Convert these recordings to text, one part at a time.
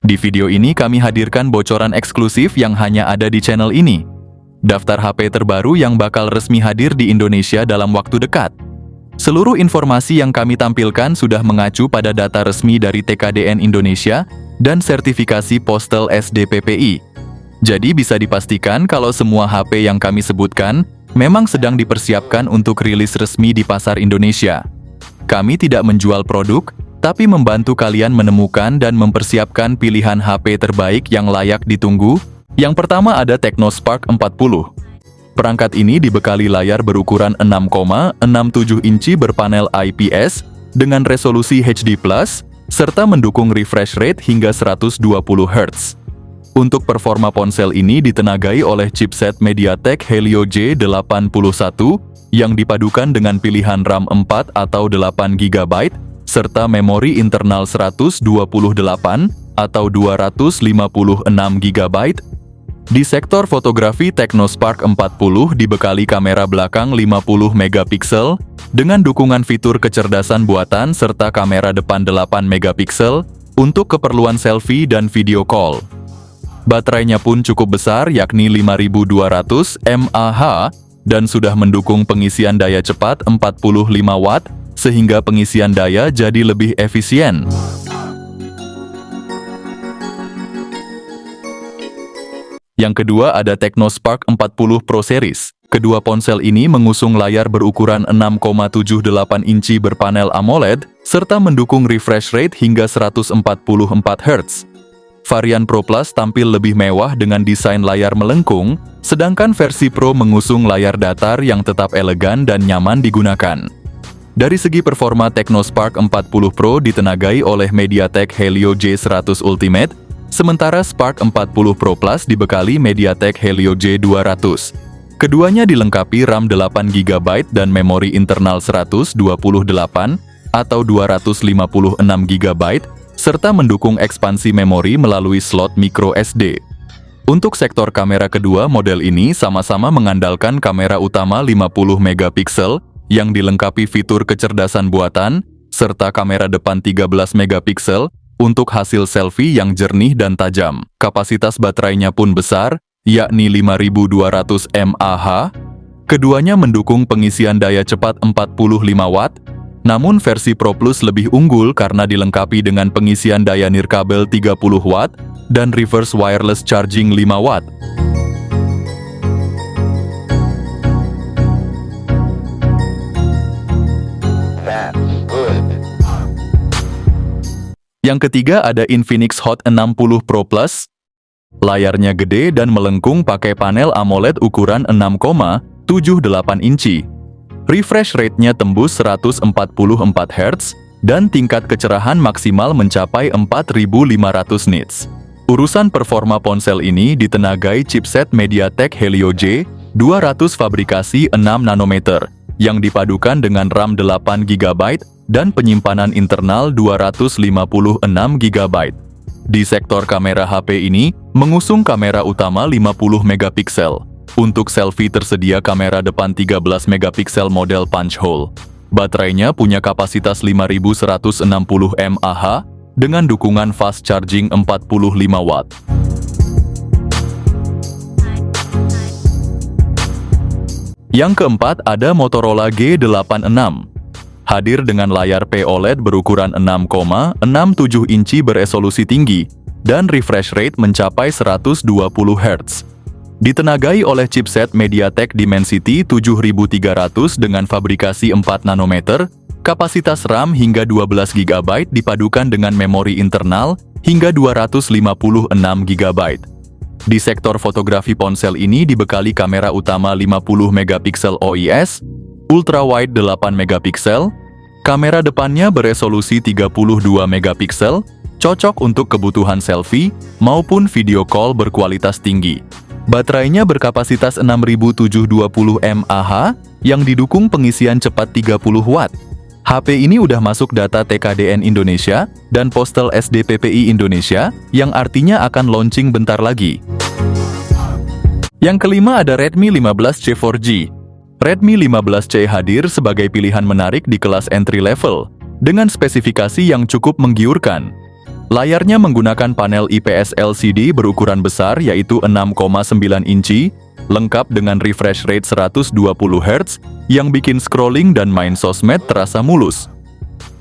Di video ini kami hadirkan bocoran eksklusif yang hanya ada di channel ini. Daftar HP terbaru yang bakal resmi hadir di Indonesia dalam waktu dekat. Seluruh informasi yang kami tampilkan sudah mengacu pada data resmi dari TKDN Indonesia dan sertifikasi Postal SDPPI. Jadi bisa dipastikan kalau semua HP yang kami sebutkan memang sedang dipersiapkan untuk rilis resmi di pasar Indonesia. Kami tidak menjual produk, tapi membantu kalian menemukan dan mempersiapkan pilihan HP terbaik yang layak ditunggu. Yang pertama ada Technospark 40. Perangkat ini dibekali layar berukuran 6,67 inci berpanel IPS dengan resolusi HD+, serta mendukung refresh rate hingga 120 Hz. Untuk performa ponsel ini ditenagai oleh chipset MediaTek Helio G81 yang dipadukan dengan pilihan RAM 4 atau 8 GB, serta memori internal 128 atau 256 GB. Di sektor fotografi, Technospark 40 dibekali kamera belakang 50 megapiksel dengan dukungan fitur kecerdasan buatan serta kamera depan 8 megapiksel untuk keperluan selfie dan video call. Baterainya pun cukup besar, yakni 5200 mAh dan sudah mendukung pengisian daya cepat 45 Watt sehingga pengisian daya jadi lebih efisien. Yang kedua ada Technospark 40 Pro Series. Kedua ponsel ini mengusung layar berukuran 6,78 inci berpanel AMOLED serta mendukung refresh rate hingga 144 Hz. Varian Pro Plus tampil lebih mewah dengan desain layar melengkung, sedangkan versi Pro mengusung layar datar yang tetap elegan dan nyaman digunakan. Dari segi performa, Technospark 40 Pro ditenagai oleh MediaTek Helio G100 Ultimate, sementara Spark 40 Pro Plus dibekali MediaTek Helio G200. Keduanya dilengkapi RAM 8 GB dan memori internal 128 atau 256 GB, serta mendukung ekspansi memori melalui slot micro SD. Untuk sektor kamera kedua, model ini sama-sama mengandalkan kamera utama 50 megapiksel yang dilengkapi fitur kecerdasan buatan, serta kamera depan 13 megapiksel untuk hasil selfie yang jernih dan tajam. Kapasitas baterainya pun besar, yakni 5200 mAh. Keduanya mendukung pengisian daya cepat 45 Watt, namun versi Pro Plus lebih unggul karena dilengkapi dengan pengisian daya nirkabel 30 Watt dan reverse wireless charging 5 Watt. Yang ketiga ada Infinix Hot 60 Pro Plus. Layarnya gede dan melengkung pakai panel AMOLED ukuran 6,78 inci. Refresh rate-nya tembus 144 Hz dan tingkat kecerahan maksimal mencapai 4500 nits. Urusan performa ponsel ini ditenagai chipset MediaTek Helio G200 fabrikasi 6 nanometer yang dipadukan dengan RAM 8 GB dan penyimpanan internal 256 GB. Di sektor kamera, HP ini mengusung kamera utama 50 megapiksel. Untuk selfie tersedia kamera depan 13 megapiksel model punch hole. Baterainya punya kapasitas 5160 mAh dengan dukungan fast charging 45 Watt. Yang keempat ada Motorola G86. Hadir dengan layar POLED berukuran 6,67 inci beresolusi tinggi dan refresh rate mencapai 120 Hz. Ditenagai oleh chipset MediaTek Dimensity 7300 dengan fabrikasi 4 nanometer, kapasitas RAM hingga 12 GB dipadukan dengan memori internal hingga 256 GB. Di sektor fotografi, ponsel ini dibekali kamera utama 50 megapiksel OIS, ultrawide 8 megapiksel, kamera depannya beresolusi 32 megapiksel, cocok untuk kebutuhan selfie maupun video call berkualitas tinggi. Baterainya berkapasitas 6720 mAh yang didukung pengisian cepat 30 Watt. HP ini udah masuk data TKDN Indonesia dan Postal SDPPI Indonesia, yang artinya akan launching bentar lagi. Yang kelima ada Redmi 15C 4G. Redmi 15C hadir sebagai pilihan menarik di kelas entry level, dengan spesifikasi yang cukup menggiurkan. Layarnya menggunakan panel IPS LCD berukuran besar yaitu 6,9 inci, lengkap dengan refresh rate 120 Hz yang bikin scrolling dan main sosmed terasa mulus.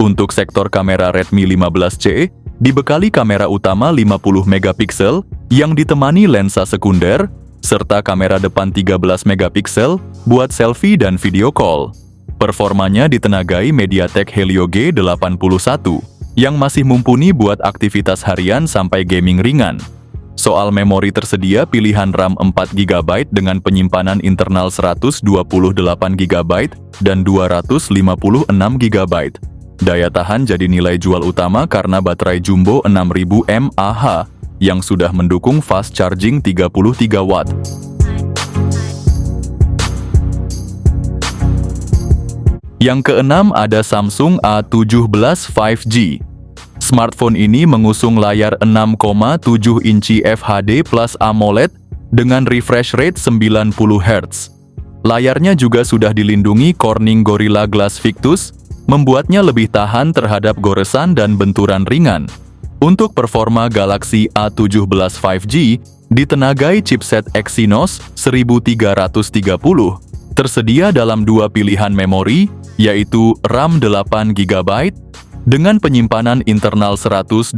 Untuk sektor kamera Redmi 15C, dibekali kamera utama 50 megapiksel yang ditemani lensa sekunder, serta kamera depan 13 megapiksel buat selfie dan video call. Performanya ditenagai MediaTek Helio G81, yang masih mumpuni buat aktivitas harian sampai gaming ringan. Soal memori tersedia pilihan RAM 4GB dengan penyimpanan internal 128GB dan 256GB. Daya tahan jadi nilai jual utama karena baterai jumbo 6000 mAh yang sudah mendukung fast charging 33 Watt. Yang keenam ada Samsung A17 5G. Smartphone ini mengusung layar 6,7 inci FHD Plus AMOLED dengan refresh rate 90 Hz. Layarnya juga sudah dilindungi Corning Gorilla Glass Victus, membuatnya lebih tahan terhadap goresan dan benturan ringan. Untuk performa Galaxy A17 5G ditenagai chipset Exynos 1330, tersedia dalam dua pilihan memori, yaitu RAM 8GB dengan penyimpanan internal 128GB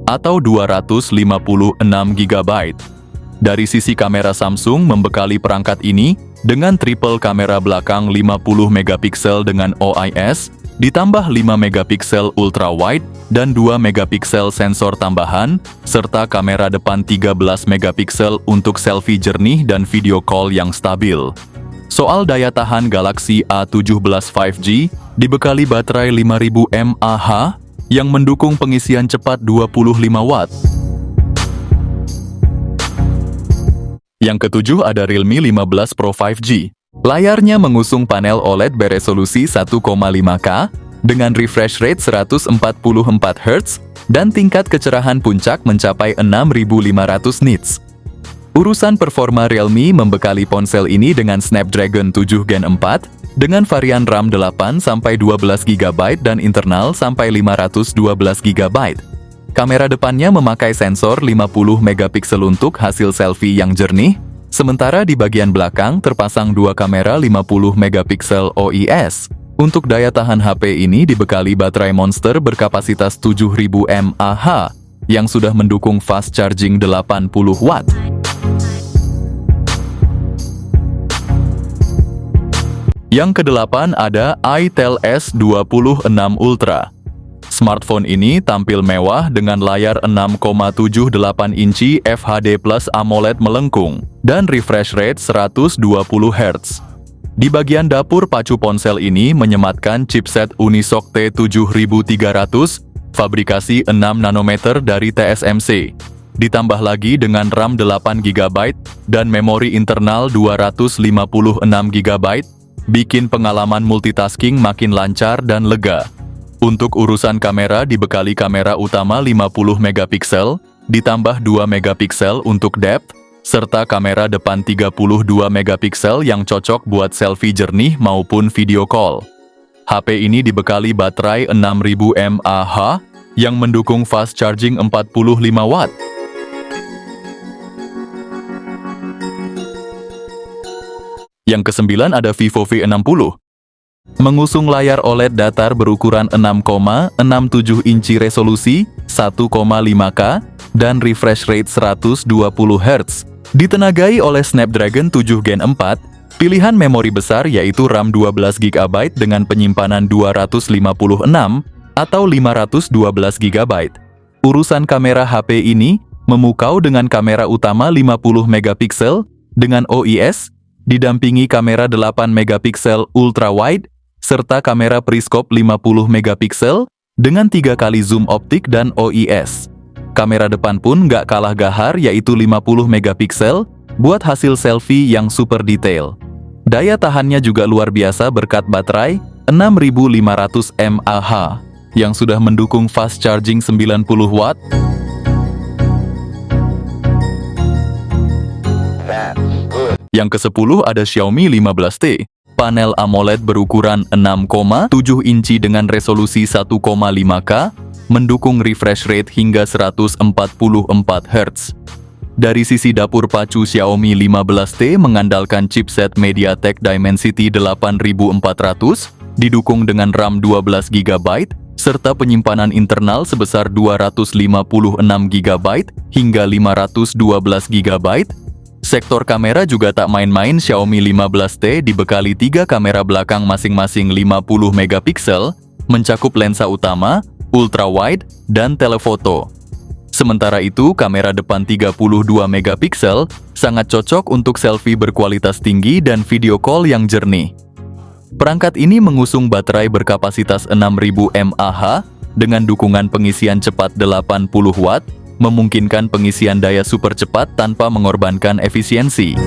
atau 256GB. Dari sisi kamera, Samsung membekali perangkat ini dengan triple kamera belakang 50 megapiksel dengan OIS, ditambah 5 megapiksel ultra wide dan 2 megapiksel sensor tambahan, serta kamera depan 13 megapiksel untuk selfie jernih dan video call yang stabil. Soal daya tahan, Galaxy A17 5G dibekali baterai 5000 mAh yang mendukung pengisian cepat 25 Watt. Yang ketujuh ada Realme 15 Pro 5G. Layarnya mengusung panel OLED beresolusi 1,5K dengan refresh rate 144 Hz dan tingkat kecerahan puncak mencapai 6500 nits. Urusan performa, Realme membekali ponsel ini dengan Snapdragon 7 Gen 4 dengan varian RAM 8-12GB dan internal sampai 512GB. Kamera depannya memakai sensor 50 megapiksel untuk hasil selfie yang jernih, sementara di bagian belakang terpasang dua kamera 50 megapiksel OIS. Untuk daya tahan, HP ini dibekali baterai Monster berkapasitas 7000 mAh yang sudah mendukung fast charging 80 Watt. Yang kedelapan ada Itel S26 Ultra. Smartphone ini tampil mewah dengan layar 6,78 inci FHD Plus AMOLED melengkung dan refresh rate 120 Hz. Di bagian dapur pacu ponsel ini menyematkan chipset Unisoc T7300 fabrikasi 6 nanometer dari TSMC. Ditambah lagi dengan RAM 8GB dan memori internal 256GB, bikin pengalaman multitasking makin lancar dan lega. Untuk urusan kamera dibekali kamera utama 50 megapiksel, ditambah 2 megapiksel untuk depth, serta kamera depan 32 megapiksel yang cocok buat selfie jernih maupun video call. HP ini dibekali baterai 6000 mAh yang mendukung fast charging 45 Watt. Yang kesembilan ada Vivo V60. Mengusung layar OLED datar berukuran 6,67 inci resolusi 1,5K dan refresh rate 120 Hz. Ditenagai oleh Snapdragon 7 Gen 4, pilihan memori besar yaitu RAM 12GB dengan penyimpanan 256 atau 512GB. Urusan kamera, HP ini memukau dengan kamera utama 50 megapiksel dengan OIS, didampingi kamera 8 megapiksel ultra wide, serta kamera periskop 50 megapiksel dengan 3 kali zoom optik dan OIS. Kamera depan pun nggak kalah gahar yaitu 50 megapiksel buat hasil selfie yang super detail. Daya tahannya juga luar biasa berkat baterai 6500 mAh yang sudah mendukung fast charging 90 Watt. Yang ke-10 ada Xiaomi 15T. Panel AMOLED berukuran 6,7 inci dengan resolusi 1,5K mendukung refresh rate hingga 144 Hz. Dari sisi dapur pacu, Xiaomi 15T mengandalkan chipset MediaTek Dimensity 8400, didukung dengan RAM 12 GB, serta penyimpanan internal sebesar 256 GB hingga 512 GB. Sektor kamera juga tak main-main, Xiaomi 15T dibekali 3 kamera belakang masing-masing 50 megapiksel, mencakup lensa utama, ultrawide, dan telefoto. Sementara itu, kamera depan 32 megapiksel sangat cocok untuk selfie berkualitas tinggi dan video call yang jernih. Perangkat ini mengusung baterai berkapasitas 6000 mAh dengan dukungan pengisian cepat 80 Watt, memungkinkan pengisian daya super cepat tanpa mengorbankan efisiensi.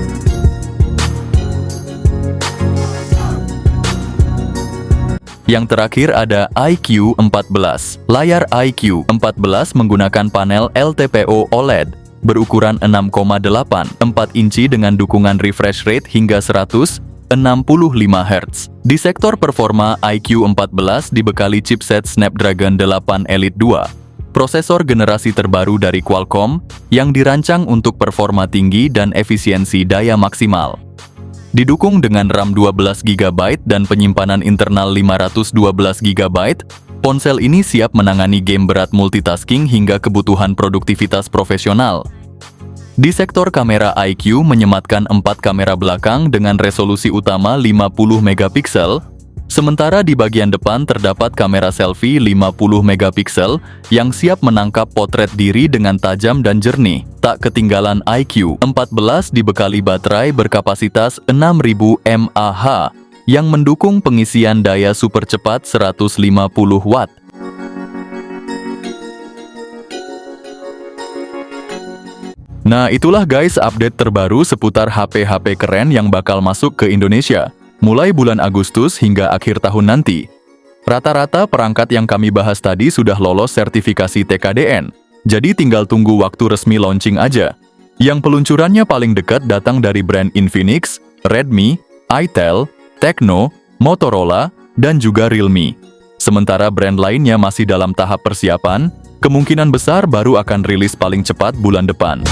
Yang terakhir ada iQ14. Layar iQ14 menggunakan panel LTPO OLED berukuran 6,84 inci dengan dukungan refresh rate hingga 165 Hz. Di sektor performa, iQ14 dibekali chipset Snapdragon 8 Elite 2, prosesor generasi terbaru dari Qualcomm yang dirancang untuk performa tinggi dan efisiensi daya maksimal. Didukung dengan RAM 12 GB dan penyimpanan internal 512 GB, ponsel ini siap menangani game berat, multitasking hingga kebutuhan produktivitas profesional. Di sektor kamera, iQ menyematkan 4 kamera belakang dengan resolusi utama 50 megapiksel, sementara di bagian depan terdapat kamera selfie 50 megapiksel yang siap menangkap potret diri dengan tajam dan jernih. Tak ketinggalan, iQ14 dibekali baterai berkapasitas 6000 mAh yang mendukung pengisian daya super cepat 150 Watt. Nah, itulah guys update terbaru seputar HP-HP keren yang bakal masuk ke Indonesia mulai bulan Agustus hingga akhir tahun nanti. Rata-rata perangkat yang kami bahas tadi sudah lolos sertifikasi TKDN, jadi tinggal tunggu waktu resmi launching aja. Yang peluncurannya paling dekat datang dari brand Infinix, Redmi, Itel, Tecno, Motorola, dan juga Realme. Sementara brand lainnya masih dalam tahap persiapan, kemungkinan besar baru akan rilis paling cepat bulan depan.